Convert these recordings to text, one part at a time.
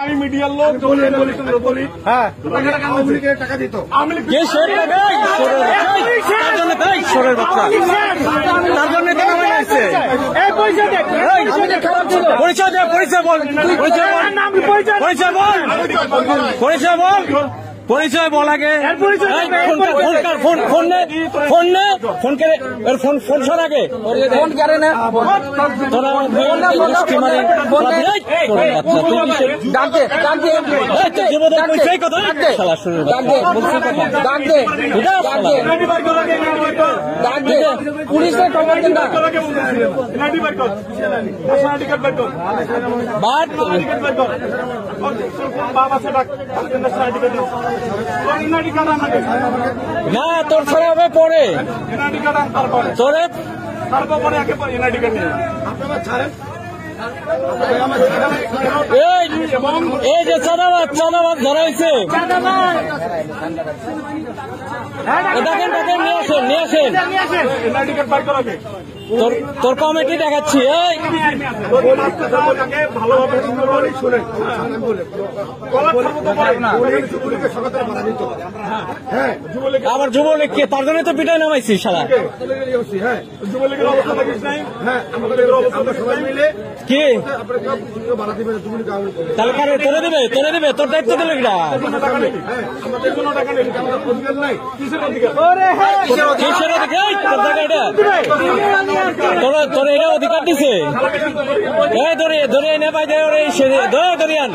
আমি মিডিয়ার লোক টাকা দিত পরিচয় দে, পরিচয় বল, পরিচয় বল আগে। ফোন সর আগে ফোন করে না পুলিশের খবর দেন না। না তোর ছাড়া হবে পরে তোরে এই যে চাঁদাবাদ ধরাইছে দেখেন নিয়ে আসেন তোর কমিটি দেখাচ্ছি। আবার যুবলীগ কে? তার জন্য তো পিটাই নামাইছি শালা। কি তাহলে কারে তোরে দিবে তোর দায়িত্ব দিলে কিসের অধিকার? তোর এটা অধিকার দিছে ধরে এনে পাই দরিয়ান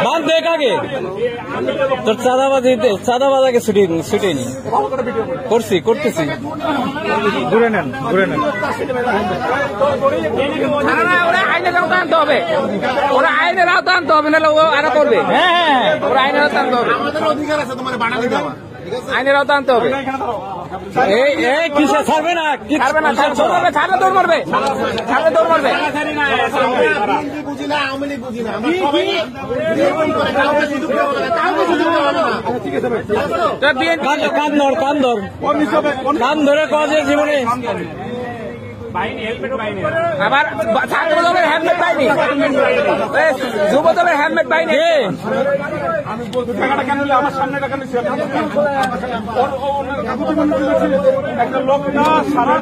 বাদ দেখ আগে তোর চাঁদাবাজ আগে ছুটে নি করতেছি ঘুরে নেন আইনের আওতা আনতে হবে, ওরা আইনের আওতা আনতে হবে, নাহলে ও আরো করবে। হ্যাঁ ওরা আইনের আওতা আনতে হবে, আইনের আওতা আনতে হবে। এই কিসে ছাড়বে না ছাড়লে দৌড় মারবে কান ধরে কজের জীবনে আবার ছাত্র দলের হেলমেট পাইনি, যুব দলের হেলমেট পাইনি। আমি টাকাটা কেন আমার সামনে টাকা নিচ্ছে একটা লোক না সারা